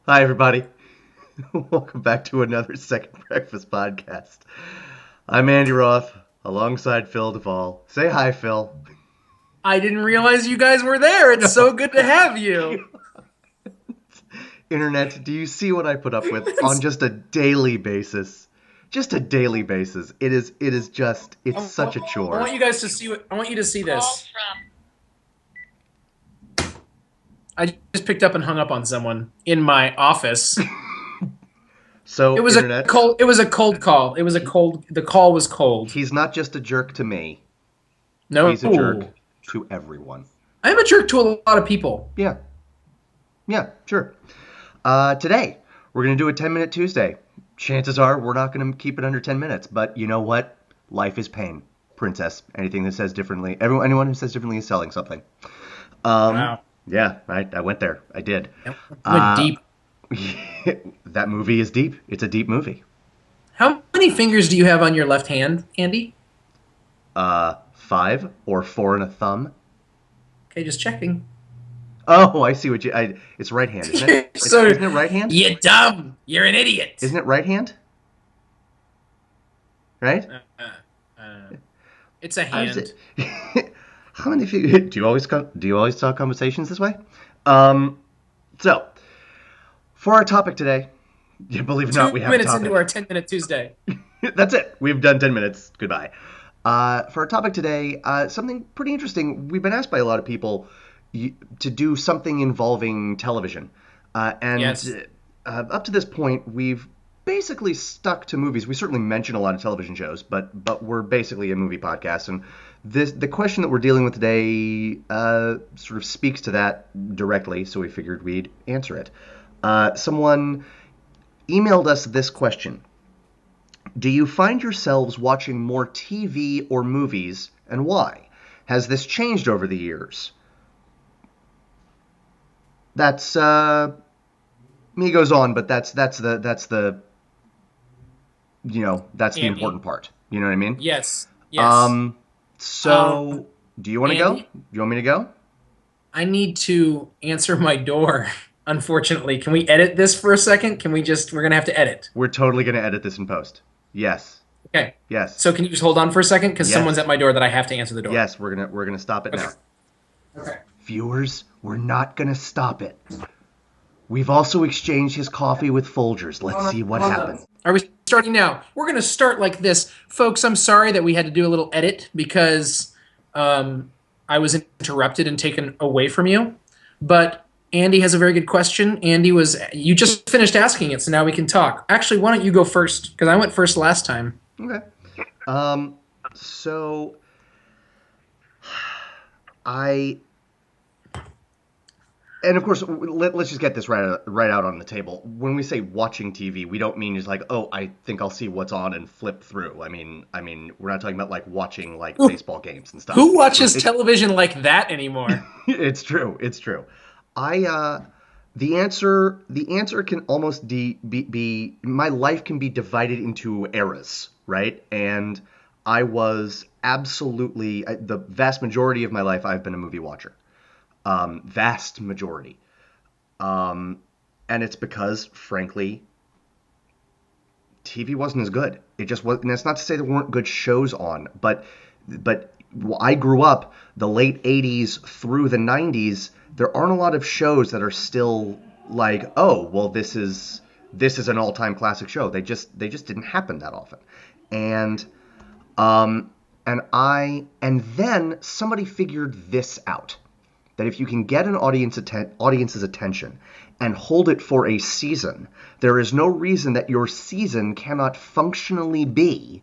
Hi, everybody. Welcome back to another Second Breakfast podcast. I'm Andy Roth, alongside Phil Duvall. Say hi, Phil. I didn't realize you guys were there. It's so good to have you. Internet, do you see what I put up with on It's- just a daily basis? Just a daily basis. It's such a I chore. want you guys to see what I want you to see this. I just picked up and hung up on someone in my office. So, Internet, It was a cold call. It was a cold. The call was cold. he's not just a jerk to me, he's a jerk No, to everyone. I'm a jerk to a lot of people. Yeah, yeah, sure. Today, we're going to do a 10-minute Tuesday. Chances are we're not going to keep it under 10 minutes, but you know what? Life is pain, princess. Anything that says differently, anyone who says differently is selling something. Um, Wow, yeah, I went there. I did. that went Uh, deep. that movie is deep. It's a deep movie. How many fingers do you have on your left hand, Andy? Five or four and a thumb. Okay, just checking. Oh, I see what you. It's right hand, isn't it? So Isn't it right hand? you dumb. You're an idiot. Isn't it right hand? Right? Uh, it's a I was. hand. How many figures do you always talk conversations this way? Um, so for our topic today, you believe it or not, Two we have a minutes into topic. our 10-minute Tuesday. That's it. We've done 10 minutes. Goodbye. For our topic today, something pretty interesting. We've been asked by a lot of people to do something involving television, Yes. and up to this point, we've basically stuck to movies. We certainly mention a lot of television shows, but we're basically a movie podcast, and the question that we're dealing with today sort of speaks to that directly. So we figured we'd answer it. Someone emailed us this question: do you find yourselves watching more TV or movies, and why? Has this changed over the years? That's he goes on, but that's the Andy. important part. You know what I mean? Yes. Yes. Um, Um, so do you want to go? Do Andy, you want me to go? I need to answer my door. Unfortunately, can we edit this for a second? We're gonna have to edit. We're totally gonna edit this in post. Yes, Okay. yes, So can you just hold on for a second? Because someone's yes, at my door that I have to answer the door. yes. We're gonna stop it Okay. now. Okay. Viewers, we're not gonna stop it. We've also exchanged his coffee with Folgers. Let's see what happens. Are we starting now? We're gonna start like this. Folks, I'm sorry that we had to do a little edit because um, I was interrupted and taken away from you. But Andy has a very good question. You just finished asking it, so now we can talk. Actually, why don't you go first? Because I went first last time. Okay. Um, so I and of course let's just get this right out on the table. When we say watching TV, we don't mean just like, oh, I think I'll see what's on and flip through. I mean, we're not talking about like watching like Who baseball games and stuff. who watches It, television like that anymore? it's true. It's true. I the answer can almost be my life can be divided into eras, right? And I was absolutely the vast majority of my life I've been a movie watcher. Vast majority. Um, and it's because, frankly, TV wasn't as good. It just was. And that's not to say there weren't good shows on, but I grew up the late '80s through the '90s. There aren't a lot of shows that are still like, oh, well, this is an all-time classic show. They just didn't happen that often, and um, and then somebody figured this out, that if you can get an audience's attention and hold it for a season, there is no reason that your season cannot functionally be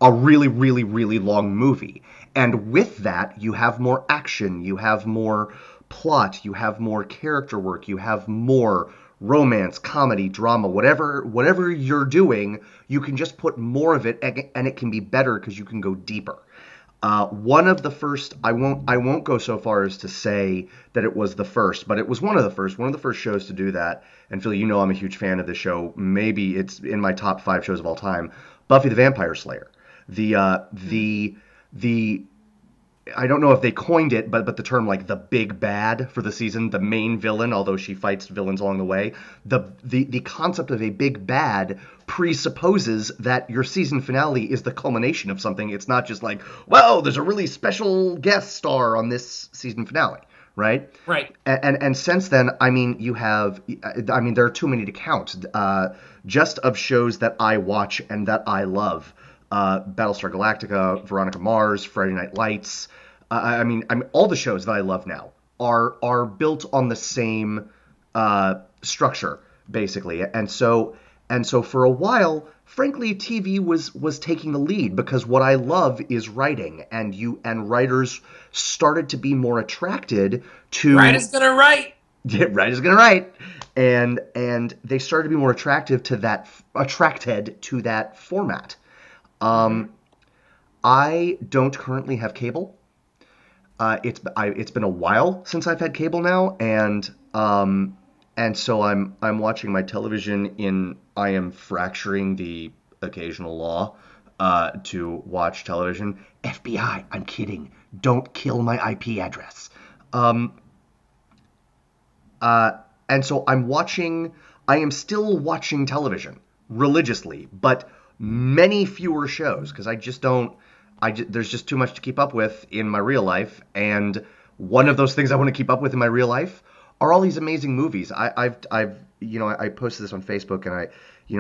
a really, really, really long movie. And with that, you have more action, you have more plot, you have more character work, you have more romance, comedy, drama, whatever you're doing, you can just put more of it, and it can be better because you can go deeper. One of the first, I won't go so far as to say that it was the first, but it was one of the first shows to do that. And Phil, you know I'm a huge fan of this show. Maybe it's in my top five shows of all time. Buffy the Vampire Slayer. The I don't know if they coined it, but the term like the big bad for the season, the main villain, although she fights villains along the way, the concept of a big bad presupposes that your season finale is the culmination of something. It's not just like, well, there's a really special guest star on this season finale, right? Right. And since then, I mean, there are too many to count. Just of shows that I watch and that I love. Battlestar Galactica, Veronica Mars, Friday Night Lights. I mean, all the shows that I love now are built on the same structure, basically. And so for a while, frankly, TV was taking the lead because what I love is writing, and writers started to be more attracted to Writer's gonna write. yeah, writer's gonna write, and they started to be more attracted to that format. I don't currently have cable. It's been a while since I've had cable now, and so I'm watching my television. I am fracturing the occasional law to watch television. FBI, I'm kidding. Don't kill my IP address. And so I am still watching television religiously, but many fewer shows because there's just too much to keep up with in my real life. And one of those things I want to keep up with in my real life are all these amazing movies. I posted this on Facebook, and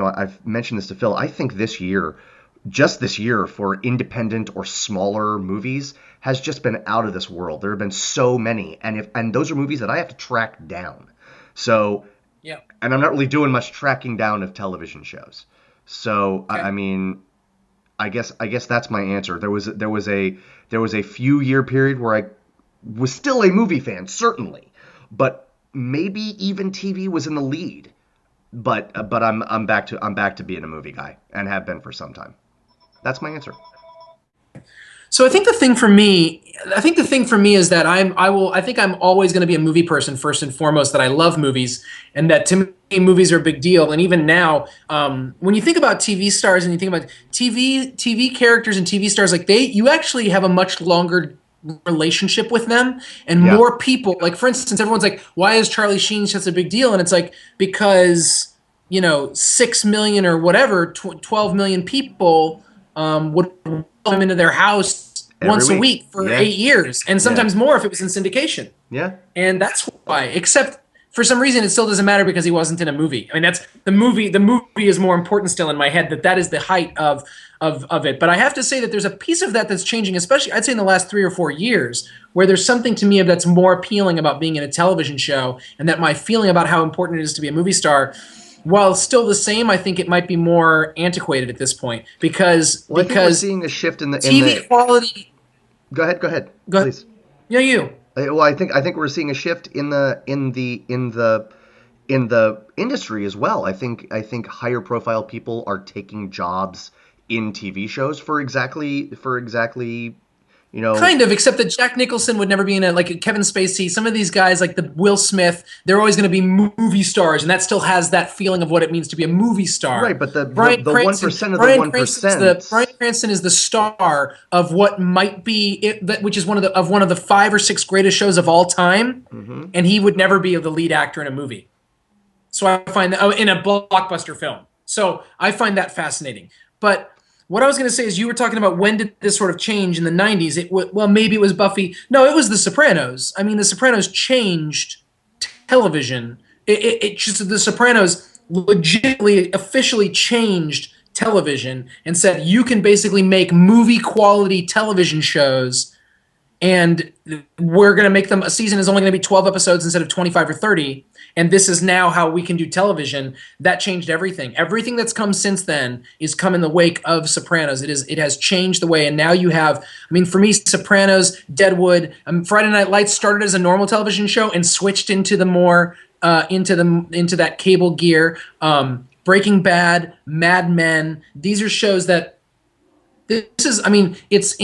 I've mentioned this to Phil. I think just this year for independent or smaller movies has just been out of this world. There have been so many, and those are movies that I have to track down. So, Yeah. and I'm not really doing much tracking down of television shows. So, Okay. I mean, I guess that's my answer. There was a few year period where I was still a movie fan, certainly, but maybe even TV was in the lead. But I'm back to being a movie guy and have been for some time. That's my answer. So I think the thing for me is that I think I'm always going to be a movie person first and foremost. That I love movies, and that to me movies are a big deal. And even now, when you think about TV stars and you think about TV characters and TV stars, like you actually have a much longer relationship with them, and Yeah. more people. Like for instance, everyone's like, "Why is Charlie Sheen such a big deal?" And it's like because 6 million or whatever, 12 million people would come into their house Every once a week. week for Yeah. 8 years, and sometimes more if it was in syndication. Yeah. And that's why. Except for some reason, it still doesn't matter because he wasn't in a movie. I mean, that's the movie. The movie is more important still in my head. That is the height of it. But I have to say that there's a piece of that that's changing, especially I'd say in the last 3 or 4 years, where there's something to me that's more appealing about being in a television show, and that my feeling about how important it is to be a movie star, while still the same, I think it might be more antiquated at this point because Well, I think we're seeing a shift in the TV quality. Go ahead. Go ahead. Go ahead. Please. Yeah, you. Well, I think we're seeing a shift in the industry as well. I think higher profile people are taking jobs in TV shows for exactly Kind of, except that Jack Nicholson would never be in it. Like Kevin Spacey, some of these guys, like the Will Smith, they're always going to be movie stars, and that still has that feeling of what it means to be a movie star. Right, but the Bryan 1% of the Bryan 1%. Bryan Cranston is the star of what might be which is one of the 5 or 6 greatest shows of all time, and he would never be the lead actor in a movie. So I find that in a blockbuster film. So I find that fascinating. But what I was going to say is you were talking about when did this sort of change in the 90s. Well, maybe it was Buffy. No, it was The Sopranos. I mean, The Sopranos changed television. It just The Sopranos legitimately, officially changed television and said you can basically make movie quality television shows, and we're going to make them, a season is only going to be 12 episodes instead of 25 or 30, and this is now how we can do television. That changed everything. Everything that's come since then is come in the wake of Sopranos. It has changed the way, and now you have, I mean, for me, Sopranos, Deadwood, Friday Night Lights started as a normal television show and switched into the more into that cable gear. Breaking Bad, Mad Men, these are shows that this is, I mean, it's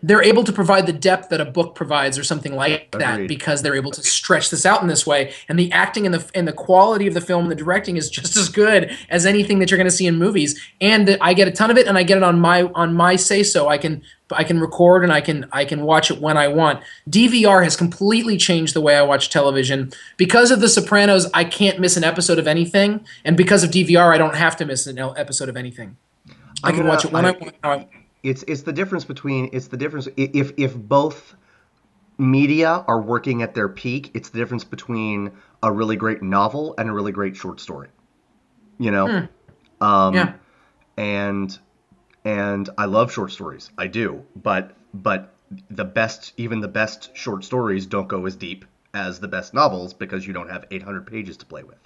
they're able to provide the depth that a book provides or something like that Agreed. because they're able to stretch this out in this way. And the acting and the quality of the film and the directing is just as good as anything that you're going to see in movies. And I get a ton of it, and I get it on my say so. I can record and I can watch it when I want. DVR has completely changed the way I watch television. Because of The Sopranos, I can't miss an episode of anything, and because of DVR, I don't have to miss an episode of anything. I can watch it when I want. How I want. It's the difference between if both media are working at their peak, it's the difference between a really great novel and a really great short story. You know? Yeah. And I love short stories. I do. But even the best short stories don't go as deep as the best novels because you don't have 800 pages to play with.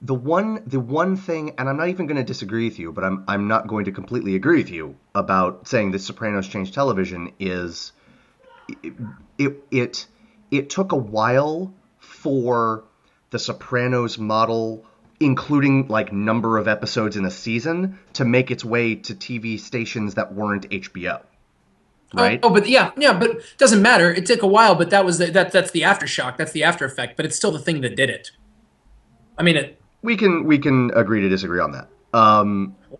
The one thing, and I'm not even going to disagree with you, but I'm not going to completely agree with you about saying that Sopranos changed television is it took a while for the Sopranos model, including like number of episodes in a season, to make its way to TV stations that weren't HBO. Right? But but it doesn't matter. It took a while, but that's the aftershock. That's the after effect. But it's still the thing that did it. I mean, we can agree to disagree on that.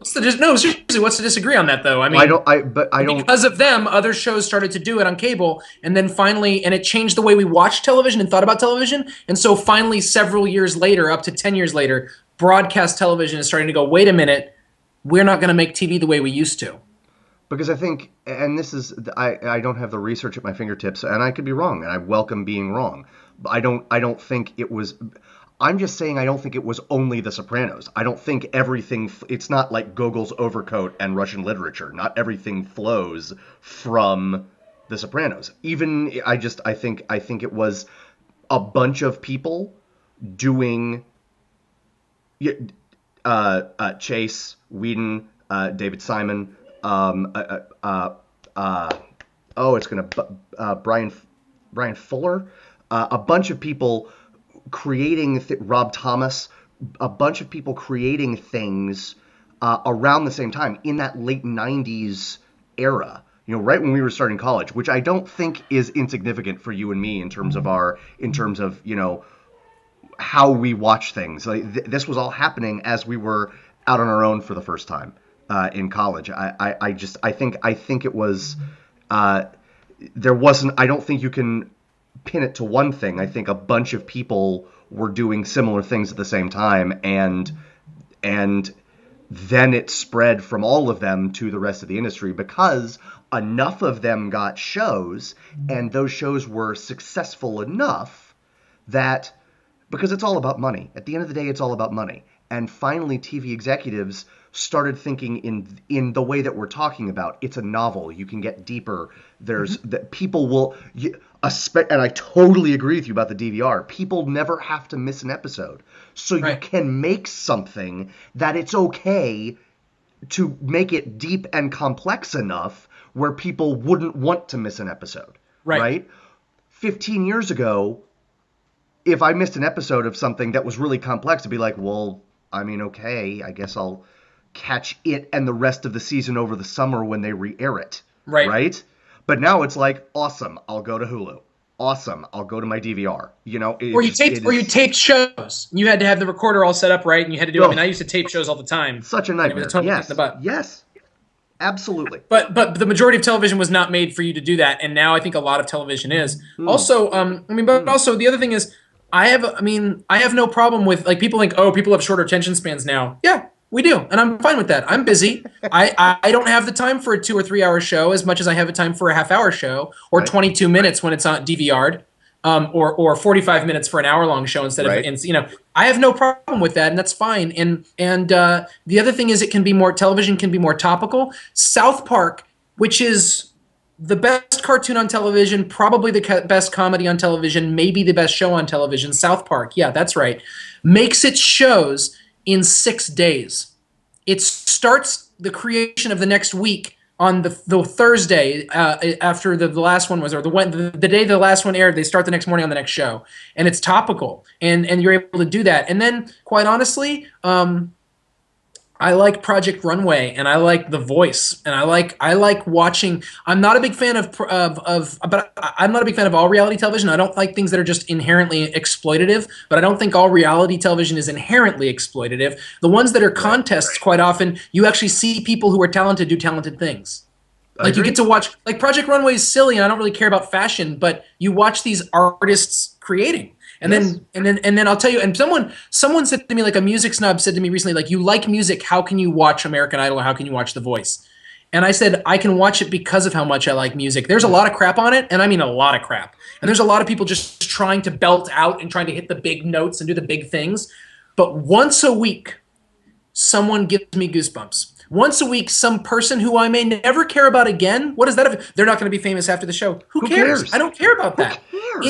Seriously, what's to disagree on that though? I mean, I don't. Because of them, other shows started to do it on cable, and then finally, and it changed the way we watched television and thought about television. And so finally, several years later, up to 10 years later, broadcast television is starting to go, wait a minute, we're not going to make TV the way we used to. Because I think, and this is, I don't have the research at my fingertips, and I could be wrong, and I welcome being wrong. But I don't think it was. I'm just saying I don't think it was only The Sopranos. I don't think everything. It's not like Gogol's Overcoat and Russian literature. Not everything flows from The Sopranos. Even I think it was a bunch of people doing. Chase, Whedon, David Simon. Brian Fuller. A bunch of people creating Rob Thomas, a bunch of people creating things around the same time in that late 90s era, right when we were starting college, which I don't think is insignificant for you and me in terms of how we watch things. Like this was all happening as we were out on our own for the first time in college. I think it was there wasn't. I don't think you can pin it to one thing. I think a bunch of people were doing similar things at the same time, and then it spread from all of them to the rest of the industry because enough of them got shows, and those shows were successful enough that, because it's all about money. At the end of the day, it's all about money. And finally, TV executives started thinking in the way that we're talking about. It's a novel. You can get deeper. There's that people will, and I totally agree with you about the DVR. People never have to miss an episode, so you can make something that it's okay to make it deep and complex enough where people wouldn't want to miss an episode. Right? 15 years ago, if I missed an episode of something that was really complex, I'd be like, well, I mean, okay, I guess I'll catch it and the rest of the season over the summer when they re-air it. Right? But now it's like, awesome, I'll go to Hulu. Awesome, I'll go to my DVR. Or you taped shows. You had to have the recorder all set up right, and you had to do it. I mean, I used to tape shows all the time. Such a nightmare. Yes. Absolutely. But the majority of television was not made for you to do that, and now I think a lot of television is. Also, also the other thing is, I have no problem with, like, people think, oh, people have shorter attention spans now. Yeah, we do, and I'm fine with that. I'm busy. I don't have the time for a 2 or 3 hour show as much as I have a time for a half-hour show, or 22 minutes when it's on DVR'd, or 45 minutes for an hour-long show instead of, I have no problem with that, and that's fine. And the other thing is, television can be more topical. South Park, which is the best cartoon on television, probably the best comedy on television, maybe the best show on television, South Park, yeah, that's right, makes its shows in 6 days. It starts the creation of the next week on the Thursday after the last one was, or the day the last one aired. They start the next morning on the next show, and it's topical, and you're able to do that. And then, quite honestly, I like Project Runway, and I like The Voice, and I like watching. I'm not a big fan but I'm not a big fan of all reality television. I don't like things that are just inherently exploitative. But I don't think all reality television is inherently exploitative. The ones that are Right. contests, quite often, you actually see people who are talented do talented things. I Like you agree. get to watch, like Project Runway is silly, and I don't really care about fashion, but you watch these artists creating. And Yes. then I'll tell you. And someone said to me, like a music snob said to me recently, like, you like music, how can you watch American Idol or how can you watch The Voice? And I said I can watch it because of how much I like music. There's a lot of crap on it, and I mean a lot of crap. And there's a lot of people just trying to belt out and trying to hit the big notes and do the big things. But once a week, someone gives me goosebumps. Once a week, some person who I may never care about again. What is that? They're not going to be famous after the show. Who Who cares? cares? I don't care about Who that. cares?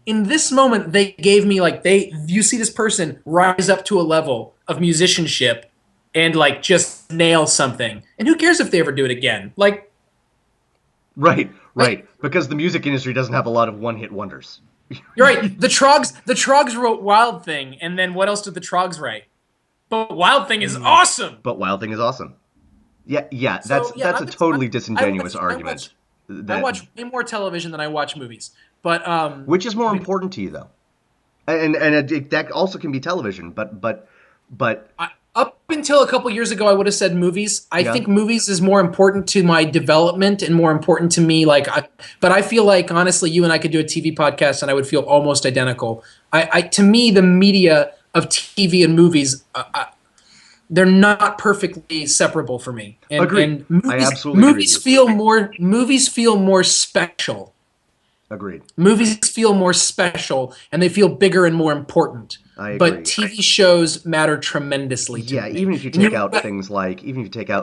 In this moment, they gave me like you see this person rise up to a level of musicianship and like just nail something. And who cares if they ever do it again? Right, Like right. Because the music industry doesn't have a lot of one-hit wonders. you're right. The Trogs wrote Wild Thing, and then what else did the Trogs write? But Wild Thing is awesome. But Wild Thing is awesome. Yeah, yeah. So yeah, That's a totally I disingenuous watch I argument. watch I That watch way more television than I watch movies. But which is more important to you though? That also can be television, but up until a couple years ago, I would have said movies. I yeah, think movies is more important to my development and more important to me. But I feel like honestly, you and I could do a TV podcast, and I would feel almost identical. To me, the media of TV and movies, they're not perfectly separable for me. And agreed. and I movies absolutely agree with movies you. feel more special. Agreed. Movies feel more special and they feel bigger and more important. I But agree. TV shows matter tremendously to Yeah, me. even if you And take out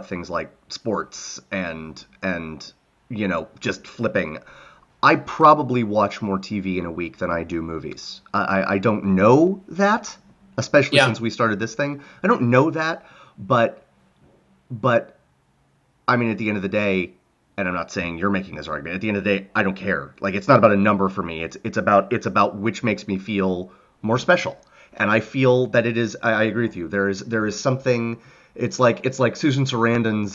things like sports and just flipping, I probably watch more TV in a week than I do movies. I don't know that, especially yeah, since we started this thing. I don't know that, but I mean, at the end of the day, and I'm not saying you're making this argument. At the end of the day, I don't care. Like, it's not about a number for me. It's about which makes me feel more special. And I feel that it is. I agree with you. There is something. It's like Susan Sarandon's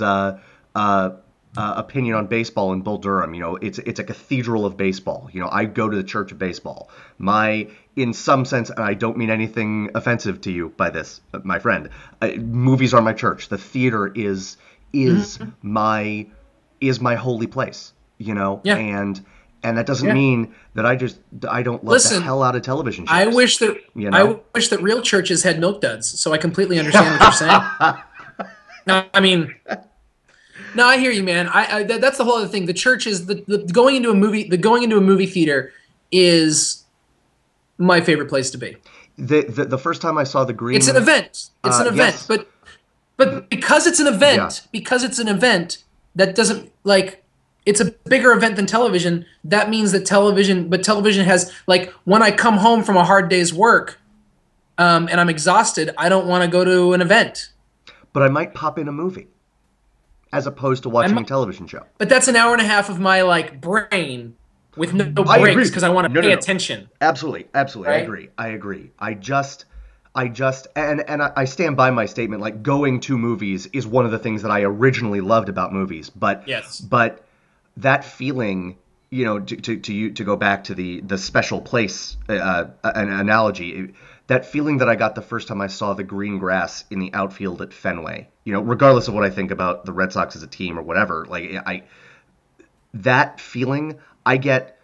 opinion on baseball in Bull Durham. It's a cathedral of baseball. I go to the church of baseball. In some sense, and I don't mean anything offensive to you by this, my friend. Movies are my church. The theater is mhm, my holy place. yeah, And that doesn't yeah. mean that I don't love the Listen, hell out of television I shows. wish that You I know? wish that real churches had milk duds. So I completely understand what you're saying. No, I mean, no, I hear you, man. That's the whole other thing. The church is the going into a movie. The going into a movie theater is my favorite place to be. The first time I saw the It's an Green, event. It's an event. yes, But yeah, because it's an event, that doesn't like it's a bigger event than television. That means that television has like when I come home from a hard day's work, and I'm exhausted, I don't want to go to an event. but I might pop in a movie as opposed to watching a I'm, television show. but that's an hour and a half of my like brain with no I breaks agree. because I want to No, no, pay no. attention, Absolutely, absolutely. I right? agree. I agree. I stand by my statement. Like, going to movies is one of the things that I originally loved about movies. Yes. But that feeling, to go back to the special place an analogy. That feeling that I got the first time I saw the green grass in the outfield at Fenway. Regardless of what I think about the Red Sox as a team or whatever, like that feeling I get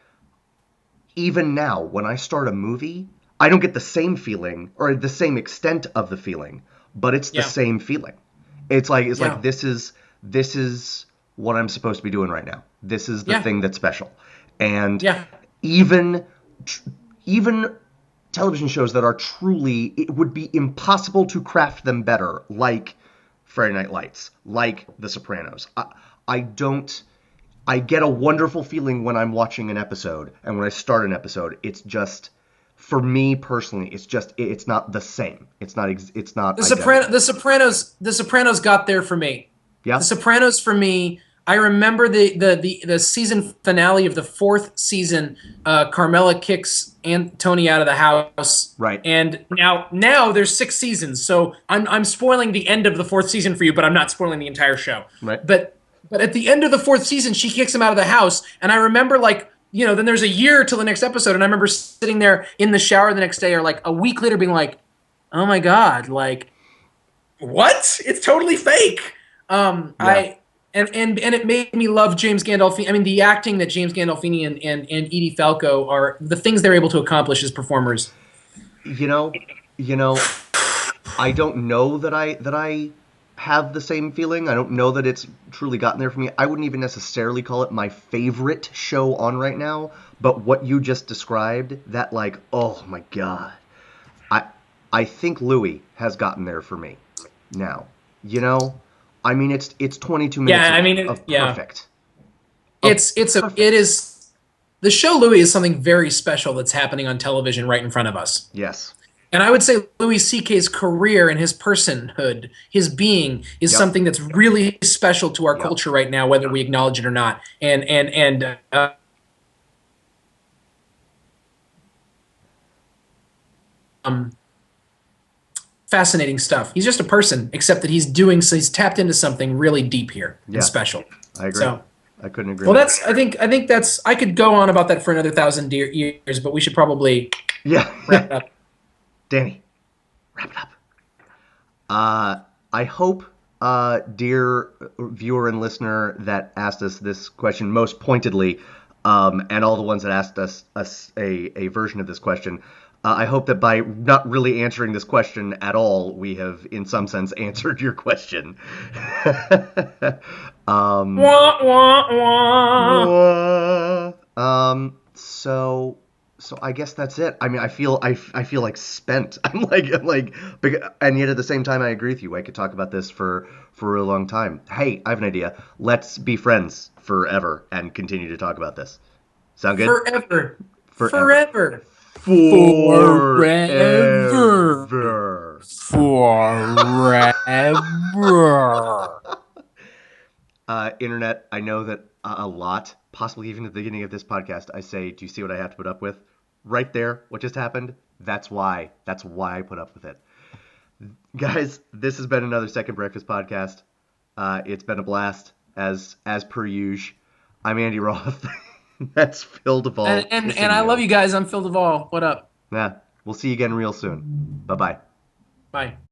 even now when I start a movie. I don't get the same feeling or the same extent of the feeling, but it's the Yeah. same feeling. It's like Yeah. this is what I'm supposed to be doing right now. This is the Yeah. thing that's special. And Yeah. even even television shows that are truly, it would be impossible to craft them better, like Friday Night Lights, like The Sopranos. I don't. I get a wonderful feeling when I'm watching an episode, and when I start an episode, it's just, for me personally, it's not the same. It's not identical. The Sopranos got there for me. The Yeah. Sopranos for me. I remember the season finale of the fourth season. Carmela kicks and Tony out of the house. Right. And now there's 6 seasons, so I'm spoiling the end of the fourth season for you, but I'm not spoiling the entire show. Right. But at the end of the fourth season, she kicks him out of the house, and I remember like then there's a year till the next episode, and I remember sitting there in the shower the next day or like a week later, being like, "Oh my god, like what? It's totally fake." I and it made me love James Gandolfini. I mean, the acting that James Gandolfini and Edie Falco are the things they're able to accomplish as performers. You know, you know, I don't know that I have the same feeling. I don't know that it's truly gotten there for me. I wouldn't even necessarily call it my favorite show on right now, but what you just described, that like, oh my god. I think Louis has gotten there for me now. I mean it's 22 minutes of perfect. It is the show Louis is something very special that's happening on television right in front of us. Yes. And I would say Louis C.K.'s career and his personhood, his being, is something that's really special to our culture right now, whether we acknowledge it or not. And fascinating stuff. He's just a person, except that he's tapped into something really deep here and special. I agree. So, I couldn't agree. Well, I think that's. I could go on about that for another 1,000 years, but we should probably wrap it up. Danny, wrap it up. I hope, dear viewer and listener that asked us this question most pointedly, and all the ones that asked us a version of this question, I hope that by not really answering this question at all, we have, in some sense, answered your question. Wah, wah, wah. So I guess that's it. I mean, I feel like spent. I'm like, and yet at the same time, I agree with you. I could talk about this for a long time. Hey, I have an idea. Let's be friends forever and continue to talk about this. Sound good? Forever. Internet, I know that a lot, possibly even at the beginning of this podcast, I say, do you see what I have to put up with? Right there, what just happened? That's why I put up with it. Guys, this has been another Second Breakfast podcast. It's been a blast, as per usual. I'm Andy Roth. That's Phil Duvall. And I love you guys. I'm Phil Duvall. What up? Yeah, we'll see you again real soon. Bye-bye. Bye.